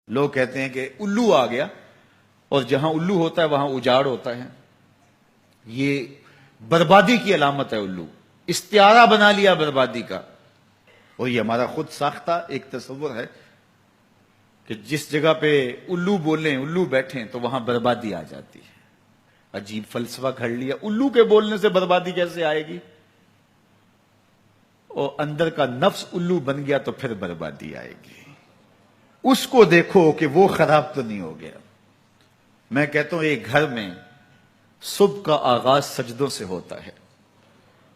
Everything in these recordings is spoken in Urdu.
لوگ کہتے ہیں کہ الو آ گیا اور جہاں الو ہوتا ہے وہاں اجاڑ ہوتا ہے. یہ بربادی کی علامت ہے. الو استعارہ بنا لیا بربادی کا. اور یہ ہمارا خود ساختہ ایک تصور ہے کہ جس جگہ پہ الو بولیں، الو بیٹھیں تو وہاں بربادی آ جاتی ہے. عجیب فلسفہ گھڑ لیا. الو کے بولنے سے بربادی کیسے آئے گی؟ اور اندر کا نفس الو بن گیا تو پھر بربادی آئے گی. اس کو دیکھو کہ وہ خراب تو نہیں ہو گیا. میں کہتا ہوں ایک گھر میں صبح کا آغاز سجدوں سے ہوتا ہے،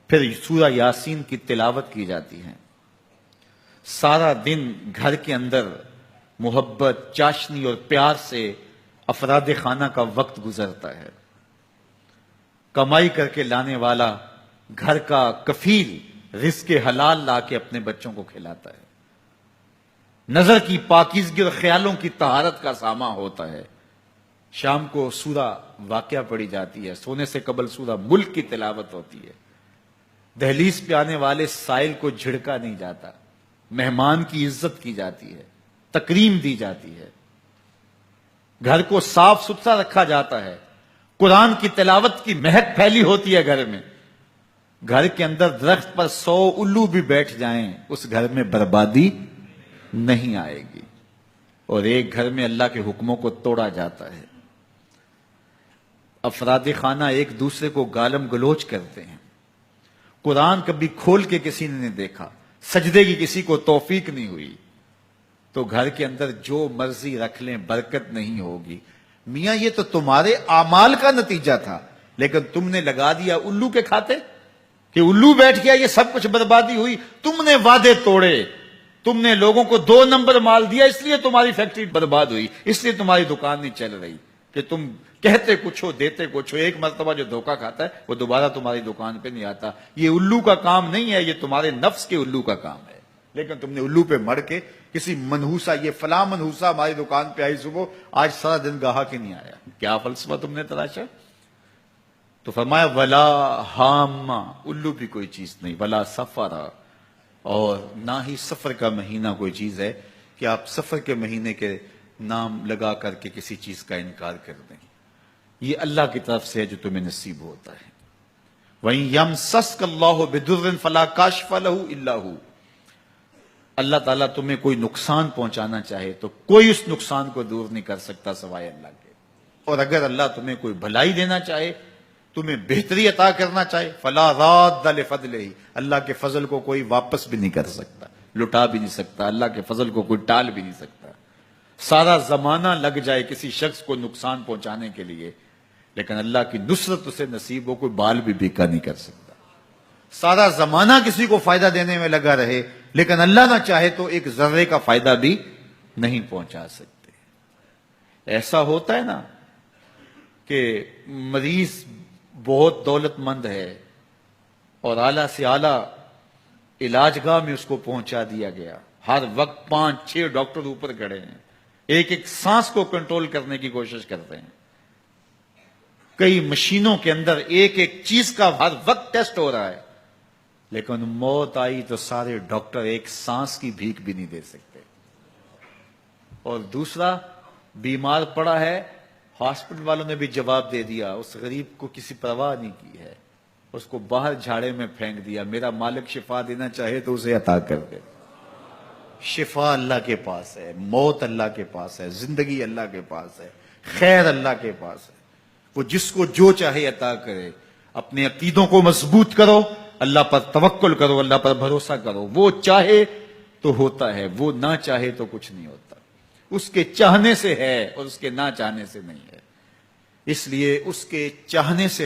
پھر سورہ یاسین کی تلاوت کی جاتی ہے. سارا دن گھر کے اندر محبت، چاشنی اور پیار سے افراد خانہ کا وقت گزرتا ہے. کمائی کر کے لانے والا گھر کا کفیل رزق حلال لا کے اپنے بچوں کو کھلاتا ہے. نظر کی پاکیزگی اور خیالوں کی طہارت کا سامان ہوتا ہے. شام کو سورہ واقعہ پڑھی جاتی ہے. سونے سے قبل سورہ ملک کی تلاوت ہوتی ہے. دہلیز پہ آنے والے سائل کو جھڑکا نہیں جاتا. مہمان کی عزت کی جاتی ہے، تکریم دی جاتی ہے. گھر کو صاف ستھرا رکھا جاتا ہے. قرآن کی تلاوت کی مہک پھیلی ہوتی ہے گھر میں. گھر کے اندر درخت پر 100 الو بھی بیٹھ جائیں اس گھر میں بربادی نہیں آئے گی. اور ایک گھر میں اللہ کے حکموں کو توڑا جاتا ہے. افراد خانہ ایک دوسرے کو گالم گلوچ کرتے ہیں. قرآن کبھی کھول کے کسی نے نہیں دیکھا. سجدے کی کسی کو توفیق نہیں ہوئی. تو گھر کے اندر جو مرضی رکھ لیں برکت نہیں ہوگی. میاں یہ تو تمہارے اعمال کا نتیجہ تھا، لیکن تم نے لگا دیا الو کے کھاتے کہ الو بیٹھ گیا، یہ سب کچھ بربادی ہوئی. تم نے وعدے توڑے، تم نے لوگوں کو 2 نمبر مال دیا، اس لیے تمہاری فیکٹری برباد ہوئی، اس لیے تمہاری دکان نہیں چل رہی. کہ تم کہتے کچھ ہو دیتے کچھ ہو. ایک مرتبہ جو دھوکہ کھاتا ہے وہ دوبارہ تمہاری دکان پہ نہیں آتا. یہ الو کا کام نہیں ہے، یہ تمہارے نفس کے الو کا کام ہے. لیکن تم نے الو پہ مڑ کے کسی منحوسہ، یہ فلاں منحوسہ ہماری دکان پہ آئی صبح، آج سارا دن گاہک ہی نہیں آیا. کیا فلسفہ تم نے تراشا؟ تو فرمایا ولا ہامہ، الو بھی کوئی چیز نہیں. ولا سفرا، اور نہ ہی سفر کا مہینہ کوئی چیز ہے کہ آپ سفر کے مہینے کے نام لگا کر کے کسی چیز کا انکار کر دیں. یہ اللہ کی طرف سے ہے جو تمہیں نصیب ہوتا ہے. وَإِن يَمْسَسْكَ اللَّهُ بِضُرٍّ فَلَا كَاشِفَ لَهُ إِلَّا هُوَ. اللہ تعالیٰ تمہیں کوئی نقصان پہنچانا چاہے تو کوئی اس نقصان کو دور نہیں کر سکتا سوائے اللہ کے. اور اگر اللہ تمہیں کوئی بھلائی دینا چاہے، تمہیں بہتری عطا کرنا چاہے، فَلَا رَادَّ لِفَضْلِهِ، اللہ کے فضل کو کوئی واپس بھی نہیں کر سکتا، لٹا بھی نہیں سکتا. اللہ کے فضل کو کوئی ٹال بھی نہیں سکتا. سارا زمانہ لگ جائے کسی شخص کو نقصان پہنچانے کے لیے، لیکن اللہ کی نصرت اسے نصیب ہو، کوئی بال بھی بیکا نہیں کر سکتا. سارا زمانہ کسی کو فائدہ دینے میں لگا رہے، لیکن اللہ نہ چاہے تو ایک ذرے کا فائدہ بھی نہیں پہنچا سکتے. ایسا ہوتا ہے نا کہ مریض بہت دولت مند ہے اور اعلیٰ سے اعلیٰ علاج گاہ میں اس کو پہنچا دیا گیا. ہر وقت 5-6 ڈاکٹر اوپر کھڑے ہیں، ایک ایک سانس کو کنٹرول کرنے کی کوشش کرتے ہیں. کئی مشینوں کے اندر ایک ایک چیز کا ہر وقت ٹیسٹ ہو رہا ہے، لیکن موت آئی تو سارے ڈاکٹر ایک سانس کی بھیک بھی نہیں دے سکتے. اور دوسرا بیمار پڑا ہے، ہاسپٹل والوں نے بھی جواب دے دیا، اس غریب کو کسی پرواہ نہیں کی ہے، اس کو باہر جھاڑے میں پھینک دیا. میرا مالک شفا دینا چاہے تو اسے عطا کر دے. شفا اللہ کے پاس ہے، موت اللہ کے پاس ہے، زندگی اللہ کے پاس ہے، خیر اللہ کے پاس ہے. وہ جس کو جو چاہے عطا کرے. اپنے عقیدوں کو مضبوط کرو، اللہ پر توکل کرو، اللہ پر بھروسہ کرو. وہ چاہے تو ہوتا ہے، وہ نہ چاہے تو کچھ نہیں ہوتا. اس کے چاہنے سے ہے اور اس کے نہ چاہنے سے نہیں ہے. اس لیے اس کے چاہنے سے